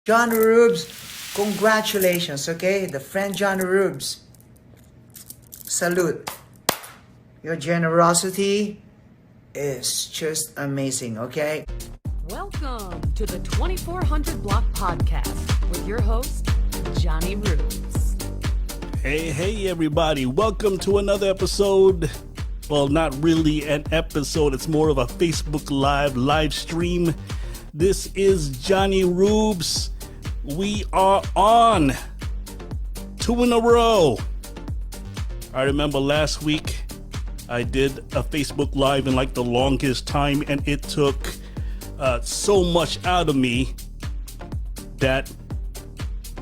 John Rubes, congratulations, okay? The friend John Rubes, salute. Your generosity is just amazing, okay? Welcome to the 2400 Block Podcast with your host, Johnny Rubes. Hey, everybody. Welcome to another episode. Well, not really an episode. It's more of a Facebook live stream. This is Johnny Rubes. We are on 2 in a row. I remember last week I did a Facebook Live in like the longest time, and it took so much out of me that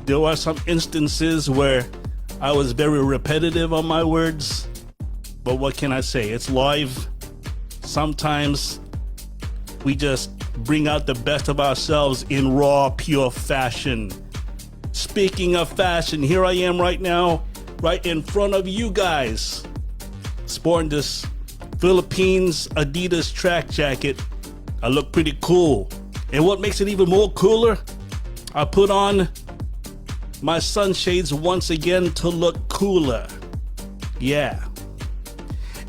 there were some instances where I was very repetitive on my words. But what can I say? It's live. Sometimes we just bring out the best of ourselves in raw, pure fashion. Speaking of fashion, here I am right now, right in front of you guys, sporting this Philippines Adidas track jacket. I look pretty cool. And what makes it even more cooler, I put on my sunshades once again to look cooler. Yeah.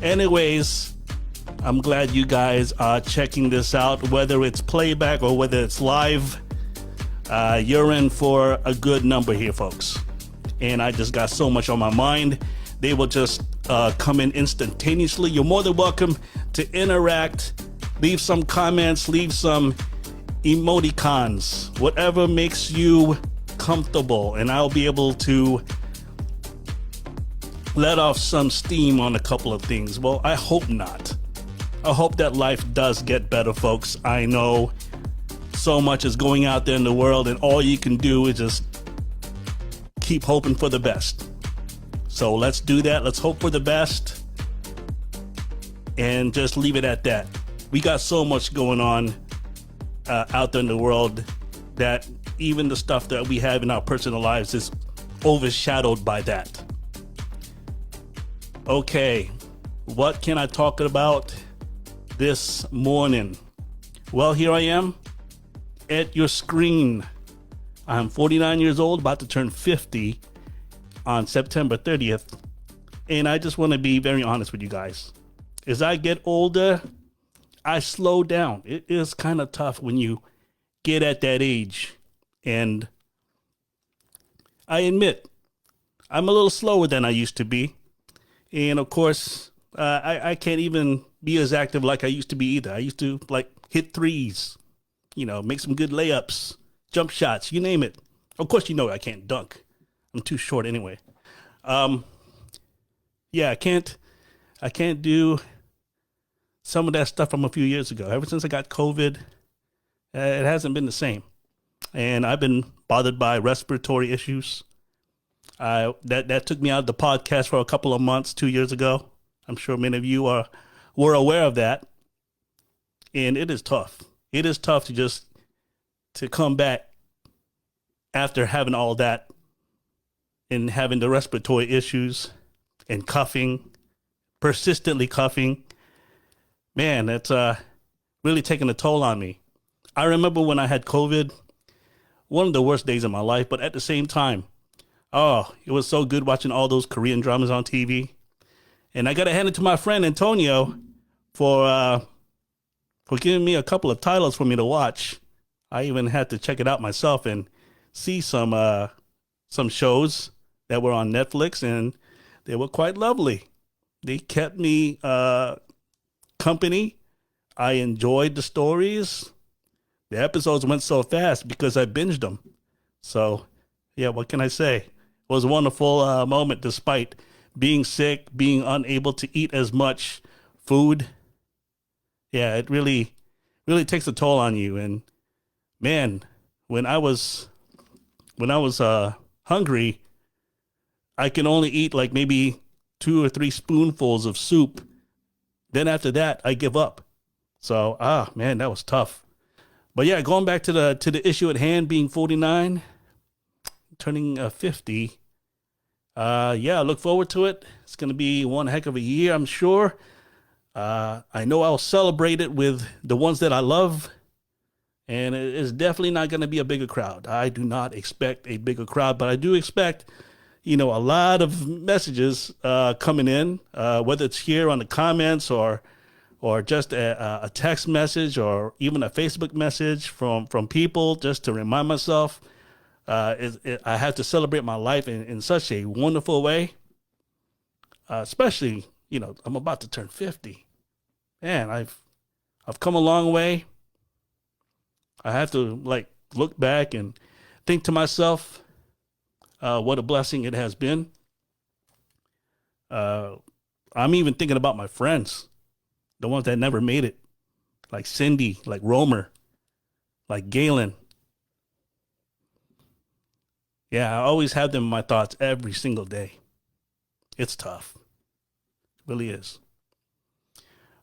Anyways, I'm glad you guys are checking this out, whether it's playback or whether it's live. You're in for a good number here, folks. And I just got so much on my mind. They will just come in instantaneously. You're more than welcome to interact, leave some comments, leave some emoticons, whatever makes you comfortable, and I'll be able to let off some steam on a couple of things. Well, I hope not. I hope that life does get better, folks. I know so much is going out there in the world, and all you can do is just keep hoping for the best. So let's do that. Let's hope for the best and just leave it at that. We got so much going on out there in the world that even the stuff that we have in our personal lives is overshadowed by that. Okay, what can I talk about this morning? Well, here I am at your screen. I'm 49 years old, about to turn 50 on September 30th. And I just want to be very honest with you guys. As I get older, I slow down. It is kind of tough when you get at that age. And I admit, I'm a little slower than I used to be. And of course, I can't even be as active like I used to be either. I used to like hit threes, make some good layups, jump shots, you name it. Of course, I can't dunk. I'm too short anyway. Yeah, I can't do some of that stuff from a few years ago. Ever since I got COVID, it hasn't been the same. And I've been bothered by respiratory issues. That took me out of the podcast for a couple of months 2 years ago. I'm sure many of you were aware of that. And it is tough. It is tough to come back after having all that and having the respiratory issues and coughing, persistently coughing. Man, that's really taking a toll on me. I remember when I had COVID, one of the worst days of my life, but at the same time, it was so good watching all those Korean dramas on TV. And I got to hand it to my friend Antonio for giving me a couple of titles for me to watch. I even had to check it out myself and see some shows that were on Netflix, and they were quite lovely. They kept me company. I enjoyed the stories. The episodes went so fast because I binged them. So, yeah, what can I say? It was a wonderful moment despite being sick, being unable to eat as much food. Yeah, it really takes a toll on you. And man, when I was hungry, I can only eat like maybe 2 or 3 spoonfuls of soup. Then after that, I give up. So, man, that was tough. But yeah, going back to the issue at hand, being 49, turning 50. I look forward to it. It's going to be one heck of a year, I'm sure. I know I'll celebrate it with the ones that I love. And it's definitely not going to be a bigger crowd. I do not expect a bigger crowd, but I do expect, a lot of messages coming in, whether it's here on the comments or just a text message or even a Facebook message from people just to remind myself I have to celebrate my life in such a wonderful way. Especially, I'm about to turn 50. Man, I've come a long way. I have to look back and think to myself what a blessing it has been. I'm even thinking about my friends, the ones that never made it, like Cindy, like Romer, like Galen. Yeah, I always have them in my thoughts every single day. It's tough. It really is.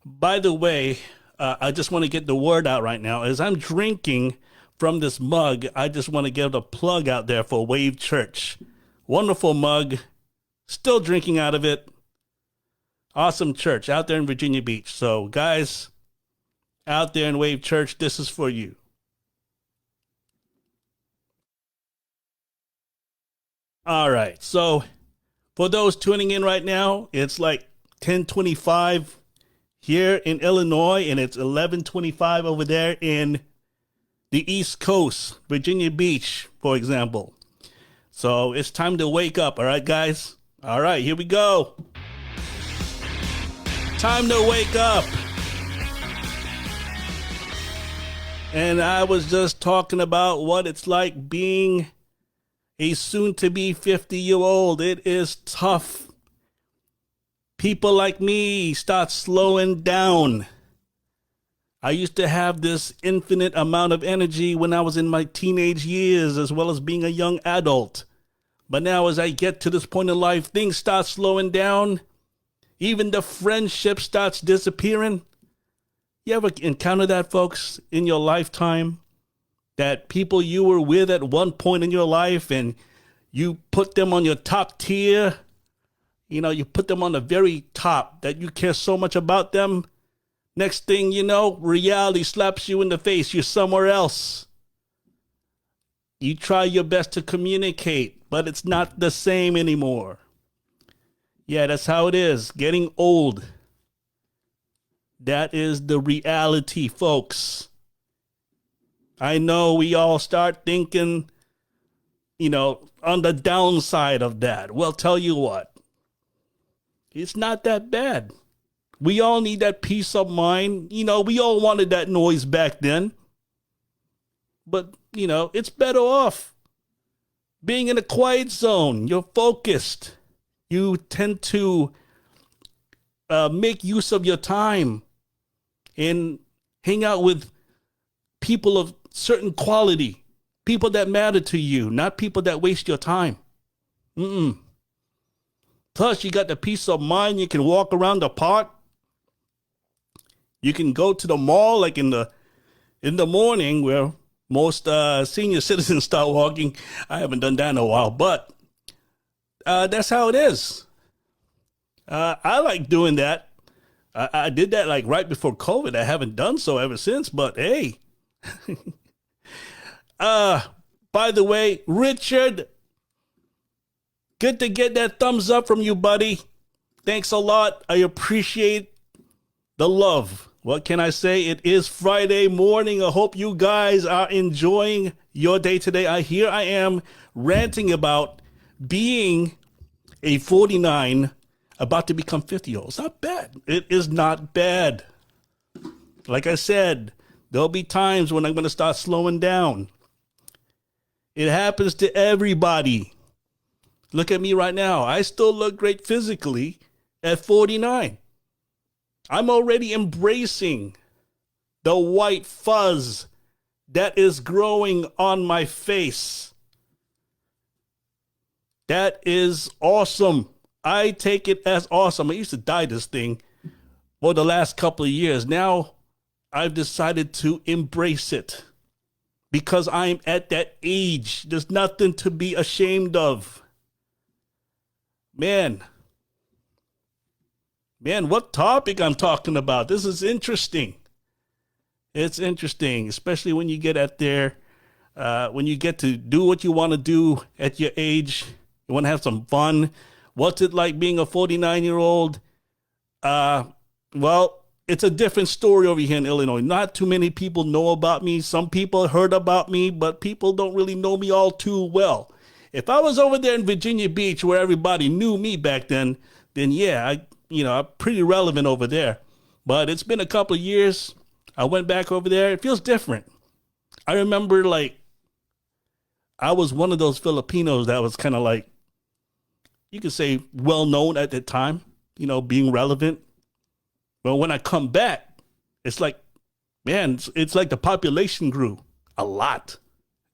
By the way, I just want to get the word out right now. As I'm drinking from this mug, I just want to give a plug out there for Wave Church. Wonderful mug. Still drinking out of it. Awesome church out there in Virginia Beach. So, guys, out there in Wave Church, this is for you. All right. So, for those tuning in right now, it's like 10:25 here in Illinois, and it's 11:25 over there in the East Coast, Virginia Beach, for example. So it's time to wake up, all right, guys? All right, here we go. Time to wake up. And I was just talking about what it's like being a soon-to-be 50-year-old. It is tough. People like me start slowing down. I used to have this infinite amount of energy when I was in my teenage years, as well as being a young adult. But now as I get to this point in life, things start slowing down. Even the friendship starts disappearing. You ever encounter that, folks, in your lifetime? That people you were with at one point in your life and you put them on your top tier. You put them on the very top, that you care so much about them. Next thing you know, reality slaps you in the face. You're somewhere else. You try your best to communicate, but it's not the same anymore. Yeah, that's how it is. Getting old. That is the reality, folks. I know we all start thinking, on the downside of that. Well, tell you what. It's not that bad. We all need that peace of mind. We all wanted that noise back then. But, it's better off being in a quiet zone. You're focused. You tend to make use of your time and hang out with people of certain quality, people that matter to you, not people that waste your time. Plus, you got the peace of mind. You can walk around the park. You can go to the mall like in the morning where most senior citizens start walking. I haven't done that in a while, but that's how it is. I like doing that. I did that like right before COVID. I haven't done so ever since, but hey. By the way, Richard, good to get that thumbs up from you, buddy. Thanks a lot. I appreciate the love. What can I say? It is Friday morning. I hope you guys are enjoying your day today. Here I am ranting about being a 49, about to become 50-year-old. It's not bad. It is not bad. Like I said, there'll be times when I'm going to start slowing down. It happens to everybody. Look at me right now. I still look great physically at 49. I'm already embracing the white fuzz that is growing on my face. That is awesome. I take it as awesome. I used to dye this thing for the last couple of years. Now I've decided to embrace it because I'm at that age. There's nothing to be ashamed of. Man, what topic I'm talking about? This is interesting. It's interesting, especially when you get at there, when you get to do what you want to do at your age. You want to have some fun. What's it like being a 49-year-old? Well, it's a different story over here in Illinois. Not too many people know about me. Some people heard about me, but people don't really know me all too well. If I was over there in Virginia Beach where everybody knew me back then yeah, I'm pretty relevant over there. But it's been a couple of years. I went back over there. It feels different. I remember I was one of those Filipinos that was kind of you could say well known at that time, being relevant. But when I come back, it's like, man, it's like the population grew a lot.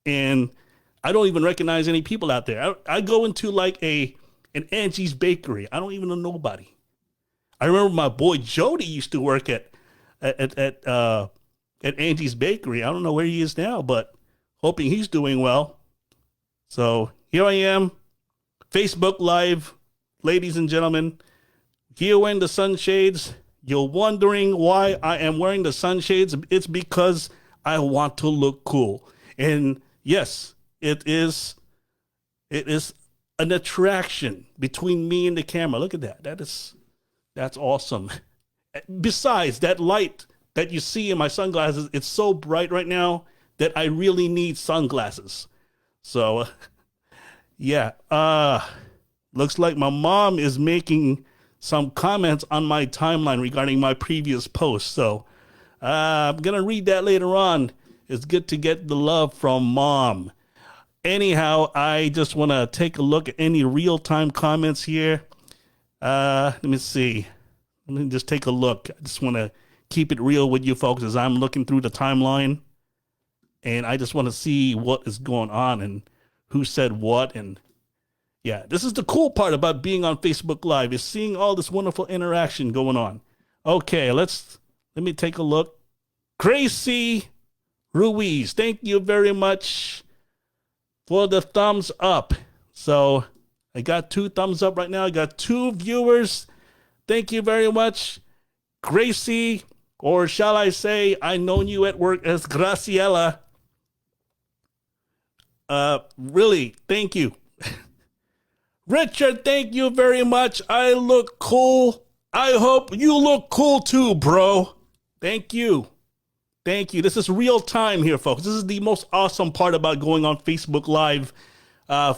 And I don't even recognize any people out there. I go into an Angie's Bakery. I don't even know nobody. I remember my boy Jody used to work at Angie's Bakery. I don't know where he is now, but hoping he's doing well. So here I am, Facebook Live, ladies and gentlemen. Here wearing the sunshades. You're wondering why I am wearing the sunshades. It's because I want to look cool. And yes, it is an attraction between me and the camera. Look at that. That's awesome. Besides, that light that you see in my sunglasses, it's so bright right now that I really need sunglasses. So, yeah. Looks like my mom is making some comments on my timeline regarding my previous post. So, I'm going to read that later on. It's good to get the love from Mom. Anyhow, I just want to take a look at any real-time comments here. Let me see. Let me just take a look. I just want to keep it real with you folks as I'm looking through the timeline. And I just want to see what is going on and who said what. And yeah, this is the cool part about being on Facebook Live, is seeing all this wonderful interaction going on. Okay, let me take a look. Gracie Ruiz, thank you very much for the thumbs up. So I got 2 thumbs up right now. I got 2 viewers. Thank you very much. Gracie, or shall I say, I known you at work as Graciela. Really, thank you. Richard, thank you very much. I look cool. I hope you look cool too, bro. Thank you. Thank you. This is real time here, folks. This is the most awesome part about going on Facebook Live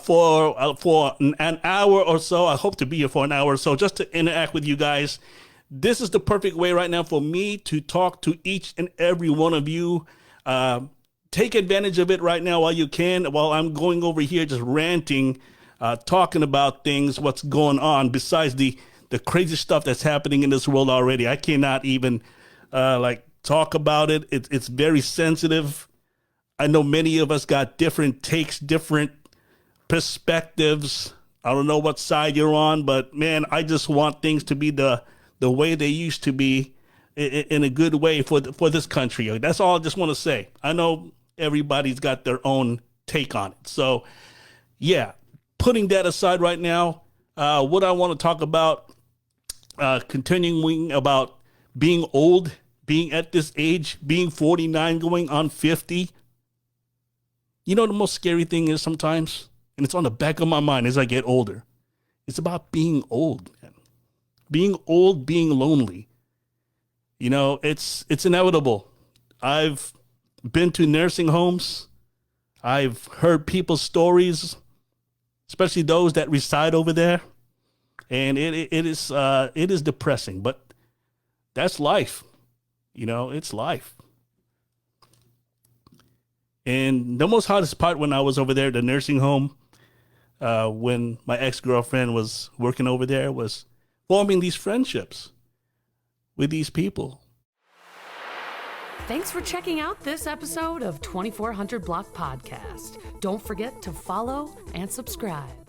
for an hour or so. I hope to be here for an hour or so just to interact with you guys. This is the perfect way right now for me to talk to each and every one of you. Take advantage of it right now while you can, while I'm going over here just ranting, talking about things, what's going on, besides the crazy stuff that's happening in this world already. I cannot even talk about it. It's very sensitive. I know many of us got different takes, different perspectives. I don't know what side you're on, but man, I just want things to be the way they used to be, in a good way for this country. That's all I just want to say. I know everybody's got their own take on it. So yeah, putting that aside right now, what I want to talk about, continuing about being old, being at this age, being 49, going on 50. You know, the most scary thing is sometimes, and it's on the back of my mind as I get older, it's about being old, man. Being old, being lonely. You know, it's inevitable. I've been to nursing homes. I've heard people's stories, especially those that reside over there. And it is depressing, but that's life. You know, it's life. And the most hardest part when I was over there at the nursing home, when my ex-girlfriend was working over there, was forming these friendships with these people. Thanks for checking out this episode of 2400 Block Podcast. Don't forget to follow and subscribe.